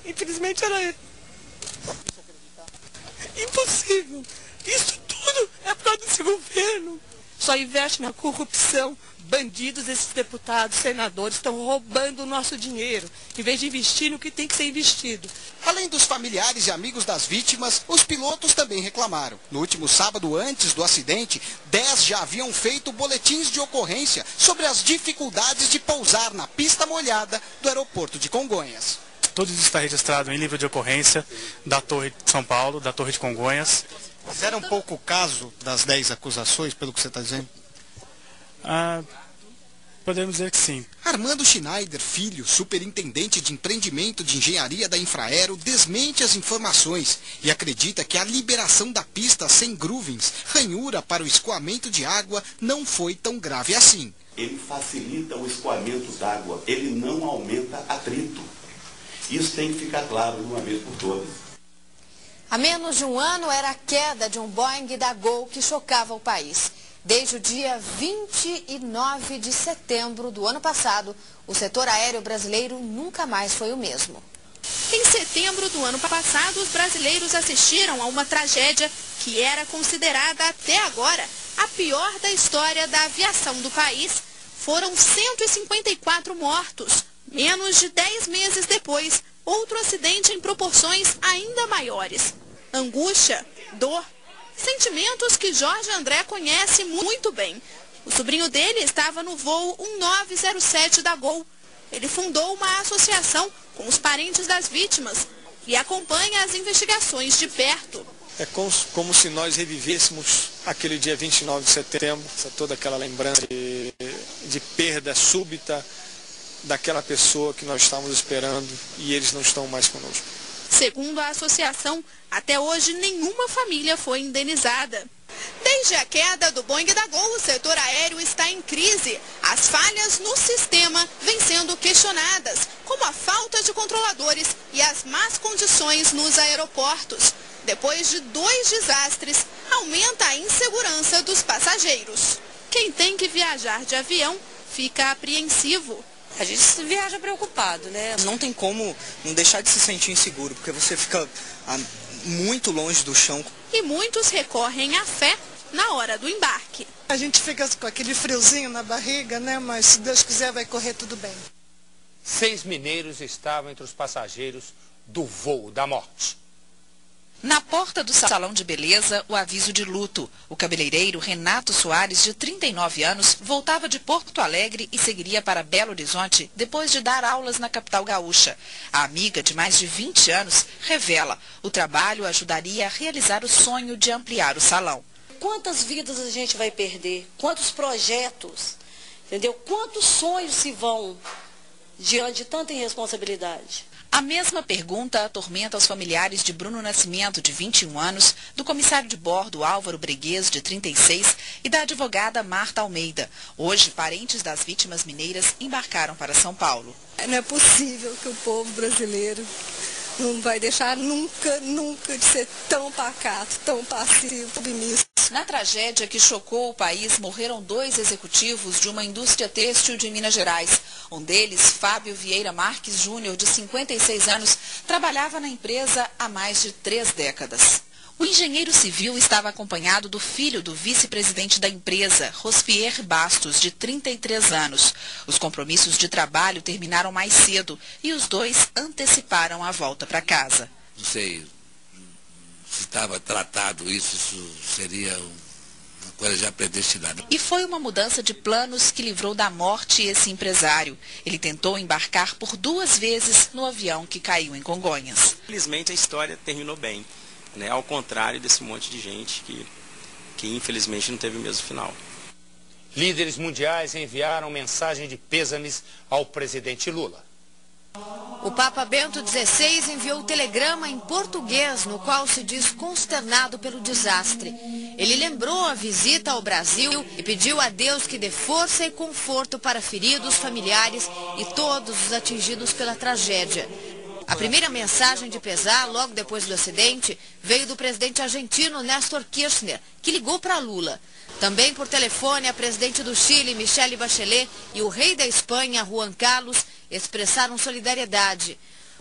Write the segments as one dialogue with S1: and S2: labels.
S1: Infelizmente era ele. Impossível. Isso tudo é por causa desse governo. Só investe na corrupção. Bandidos, esses deputados, senadores, estão roubando o nosso dinheiro, em vez de investir no que tem que ser investido.
S2: Além dos familiares e amigos das vítimas, os pilotos também reclamaram. No último sábado, antes do acidente, 10 já haviam feito boletins de ocorrência sobre as dificuldades de pousar na pista molhada do aeroporto de Congonhas.
S3: Tudo isso está registrado em livro de ocorrência da Torre de São Paulo, da Torre de Congonhas.
S2: Fizeram pouco caso das 10 acusações, pelo que você está dizendo?
S3: Podemos dizer que sim.
S2: Armando Schneider, filho, superintendente de empreendimento de engenharia da Infraero, desmente as informações e acredita que a liberação da pista sem gruvens, ranhura para o escoamento de água, não foi tão grave assim.
S4: Ele facilita o escoamento d'água, ele não aumenta atrito. Isso tem que ficar claro de uma vez por todas.
S5: Há menos de um ano era a queda de um Boeing da Gol que chocava o país. Desde o dia 29 de setembro do ano passado, o setor aéreo brasileiro nunca mais foi o mesmo.
S6: Em setembro do ano passado, os brasileiros assistiram a uma tragédia que era considerada até agora a pior da história da aviação do país. Foram 154 mortos. Menos de 10 meses depois, outro acidente em proporções ainda maiores. Angústia, dor, sentimentos que Jorge André conhece muito bem. O sobrinho dele estava no voo 1907 da Gol. Ele fundou uma associação com os parentes das vítimas e acompanha as investigações de perto.
S7: É como se nós revivêssemos aquele dia 29 de setembro, toda aquela lembrança de perda súbita daquela pessoa que nós estávamos esperando e eles não estão mais conosco.
S6: Segundo a associação, até hoje nenhuma família foi indenizada. Desde a queda do Boeing da Gol, o setor aéreo está em crise. As falhas no sistema vêm sendo questionadas, como a falta de controladores e as más condições nos aeroportos. Depois de 2 desastres, aumenta a insegurança dos passageiros. Quem tem que viajar de avião fica apreensivo.
S1: A gente viaja preocupado, né? Não tem como não deixar de se sentir inseguro, porque você fica muito longe do chão.
S6: E muitos recorrem à fé na hora do embarque.
S8: A gente fica com aquele friozinho na barriga, né? Mas se Deus quiser vai correr tudo bem.
S9: 6 mineiros estavam entre os passageiros do voo da morte.
S10: Na porta do salão de beleza, o aviso de luto. O cabeleireiro Renato Soares, de 39 anos, voltava de Porto Alegre e seguiria para Belo Horizonte depois de dar aulas na capital gaúcha. A amiga, de mais de 20 anos, revela: o trabalho ajudaria a realizar o sonho de ampliar o salão.
S11: Quantas vidas a gente vai perder? Quantos projetos? Entendeu? Quantos sonhos se vão diante de tanta irresponsabilidade?
S10: A mesma pergunta atormenta os familiares de Bruno Nascimento, de 21 anos, do comissário de bordo Álvaro Breguês, de 36, e da advogada Marta Almeida. Hoje, parentes das vítimas mineiras embarcaram para São Paulo.
S8: Não é possível que o povo brasileiro não vai deixar nunca de ser tão pacato, tão passivo, submisso.
S10: Na tragédia que chocou o país, morreram 2 executivos de uma indústria têxtil de Minas Gerais. Um deles, Fábio Vieira Marques Júnior, de 56 anos, trabalhava na empresa há mais de 3 décadas. O engenheiro civil estava acompanhado do filho do vice-presidente da empresa, Rosfier Bastos, de 33 anos. Os compromissos de trabalho terminaram mais cedo e os 2 anteciparam a volta para casa.
S12: Não sei se estava tratado isso seria uma coisa já predestinada.
S10: E foi uma mudança de planos que livrou da morte esse empresário. Ele tentou embarcar por 2 vezes no avião que caiu em Congonhas.
S13: Infelizmente a história terminou bem, né? Ao contrário desse monte de gente que infelizmente não teve o mesmo final.
S9: Líderes mundiais enviaram mensagem de pêsames ao presidente Lula.
S5: O Papa Bento XVI enviou telegrama em português, no qual se diz consternado pelo desastre. Ele lembrou a visita ao Brasil e pediu a Deus que dê força e conforto para feridos, familiares e todos os atingidos pela tragédia. A primeira mensagem de pesar, logo depois do acidente, veio do presidente argentino Néstor Kirchner, que ligou para Lula. Também por telefone, a presidente do Chile, Michelle Bachelet, e o rei da Espanha, Juan Carlos, expressaram solidariedade.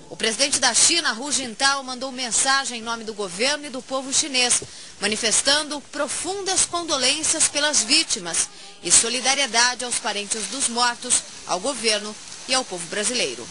S5: O presidente da China, Hu Jintao, mandou mensagem em nome do governo e do povo chinês, manifestando profundas condolências pelas vítimas e solidariedade aos parentes dos mortos, ao governo e ao povo brasileiro.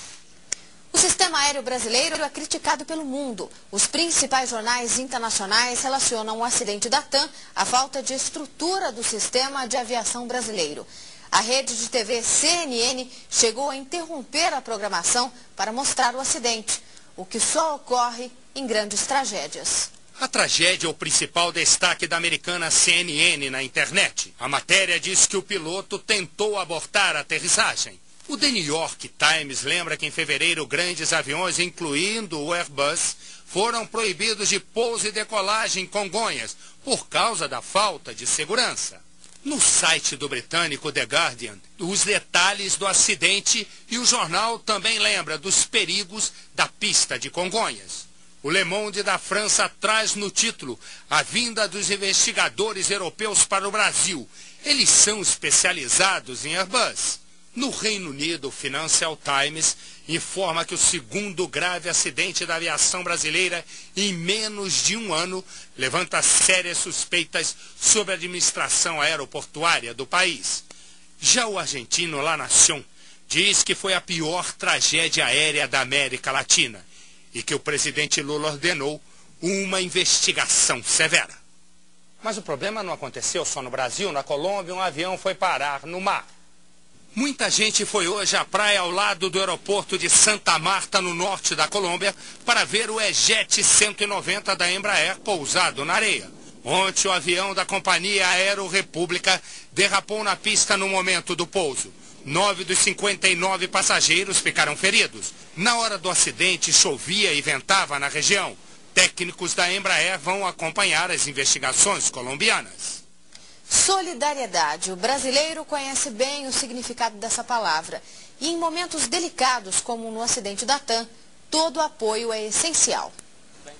S5: O sistema aéreo brasileiro é criticado pelo mundo. Os principais jornais internacionais relacionam o acidente da TAM à falta de estrutura do sistema de aviação brasileiro. A rede de TV CNN chegou a interromper a programação para mostrar o acidente, o que só ocorre em grandes tragédias.
S9: A tragédia é o principal destaque da americana CNN na internet. A matéria diz que o piloto tentou abortar a aterrissagem. O The New York Times lembra que em fevereiro grandes aviões, incluindo o Airbus, foram proibidos de pouso e decolagem em Congonhas por causa da falta de segurança. No site do britânico The Guardian, os detalhes do acidente e o jornal também lembra dos perigos da pista de Congonhas. O Le Monde da França traz no título a vinda dos investigadores europeus para o Brasil. Eles são especializados em Airbus. No Reino Unido, o Financial Times informa que o segundo grave acidente da aviação brasileira em menos de um ano levanta sérias suspeitas sobre a administração aeroportuária do país. Já o argentino La Nación diz que foi a pior tragédia aérea da América Latina e que o presidente Lula ordenou uma investigação severa. Mas o problema não aconteceu só no Brasil. Na Colômbia, um avião foi parar no mar. Muita gente foi hoje à praia ao lado do aeroporto de Santa Marta, no norte da Colômbia, para ver o E-Jet 190 da Embraer pousado na areia. Ontem, o avião da companhia Aero República derrapou na pista no momento do pouso. 9 dos 59 passageiros ficaram feridos. Na hora do acidente, chovia e ventava na região. Técnicos da Embraer vão acompanhar as investigações colombianas.
S5: Solidariedade. O brasileiro conhece bem o significado dessa palavra. E em momentos delicados, como no acidente da TAM, todo apoio é essencial.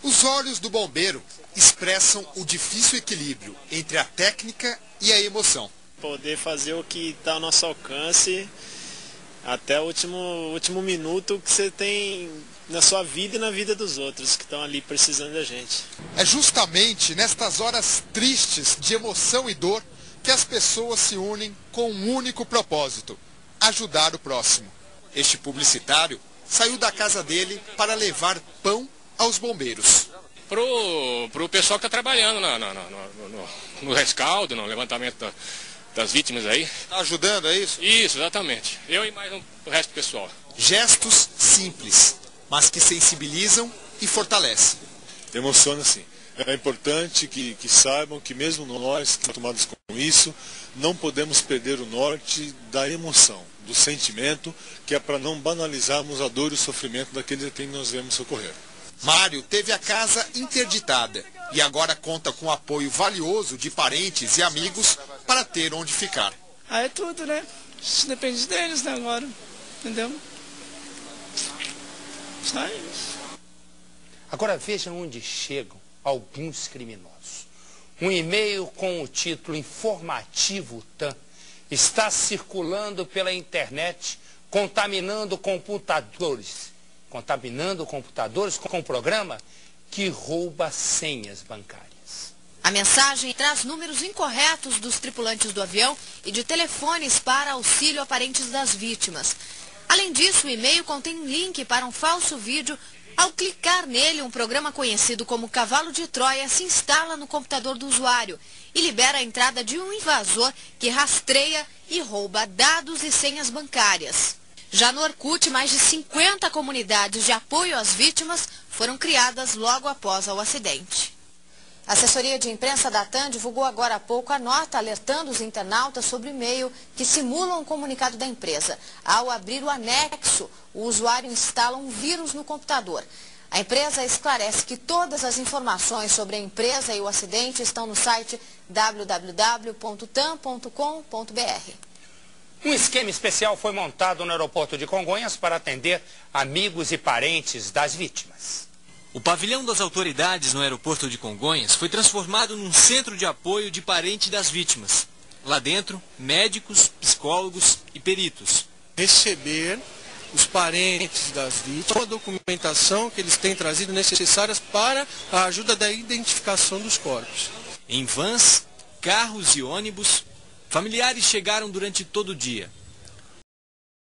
S14: Os olhos do bombeiro expressam o difícil equilíbrio entre a técnica e a emoção.
S7: Poder fazer o que está ao nosso alcance até o último minuto que você tem na sua vida e na vida dos outros que estão ali precisando da gente.
S14: É justamente nestas horas tristes de emoção e dor que as pessoas se unem com um único propósito: ajudar o próximo. Este publicitário saiu da casa dele para levar pão aos bombeiros.
S15: Pro pessoal que está trabalhando no rescaldo, no levantamento das vítimas aí.
S14: Está ajudando, é isso?
S15: Isso, exatamente. Eu e mais o resto do pessoal.
S14: Gestos simples, mas que sensibilizam e fortalecem.
S16: Emociona sim. É importante que saibam que mesmo nós que estamos tomados com isso, não podemos perder o norte da emoção, do sentimento, que é para não banalizarmos a dor e o sofrimento daqueles a quem nós vemos socorrer.
S14: Mário teve a casa interditada e agora conta com apoio valioso de parentes e amigos para ter onde ficar.
S1: É tudo, né? Isso depende deles, né, agora. Entendeu? Só isso.
S9: Agora vejam onde chegam alguns criminosos. Um e-mail com o título informativo TAM está circulando pela internet, contaminando computadores com um programa que rouba senhas bancárias.
S5: A mensagem traz números incorretos dos tripulantes do avião e de telefones para auxílio a parentes das vítimas. Além disso, o e-mail contém um link para um falso vídeo. Ao clicar nele, um programa conhecido como Cavalo de Troia se instala no computador do usuário e libera a entrada de um invasor que rastreia e rouba dados e senhas bancárias. Já no Orkut, mais de 50 comunidades de apoio às vítimas foram criadas logo após o acidente. A assessoria de imprensa da TAM divulgou agora há pouco a nota alertando os internautas sobre o e-mail que simula um comunicado da empresa. Ao abrir o anexo, o usuário instala um vírus no computador. A empresa esclarece que todas as informações sobre a empresa e o acidente estão no site www.tam.com.br.
S9: Um esquema especial foi montado no aeroporto de Congonhas para atender amigos e parentes das vítimas.
S17: O pavilhão das autoridades no aeroporto de Congonhas foi transformado num centro de apoio de parentes das vítimas. Lá dentro, médicos, psicólogos e peritos.
S7: Receber
S18: os parentes das vítimas, a documentação que eles têm trazido necessárias para a ajuda da identificação dos corpos.
S17: Em vans, carros e ônibus, familiares chegaram durante todo o dia.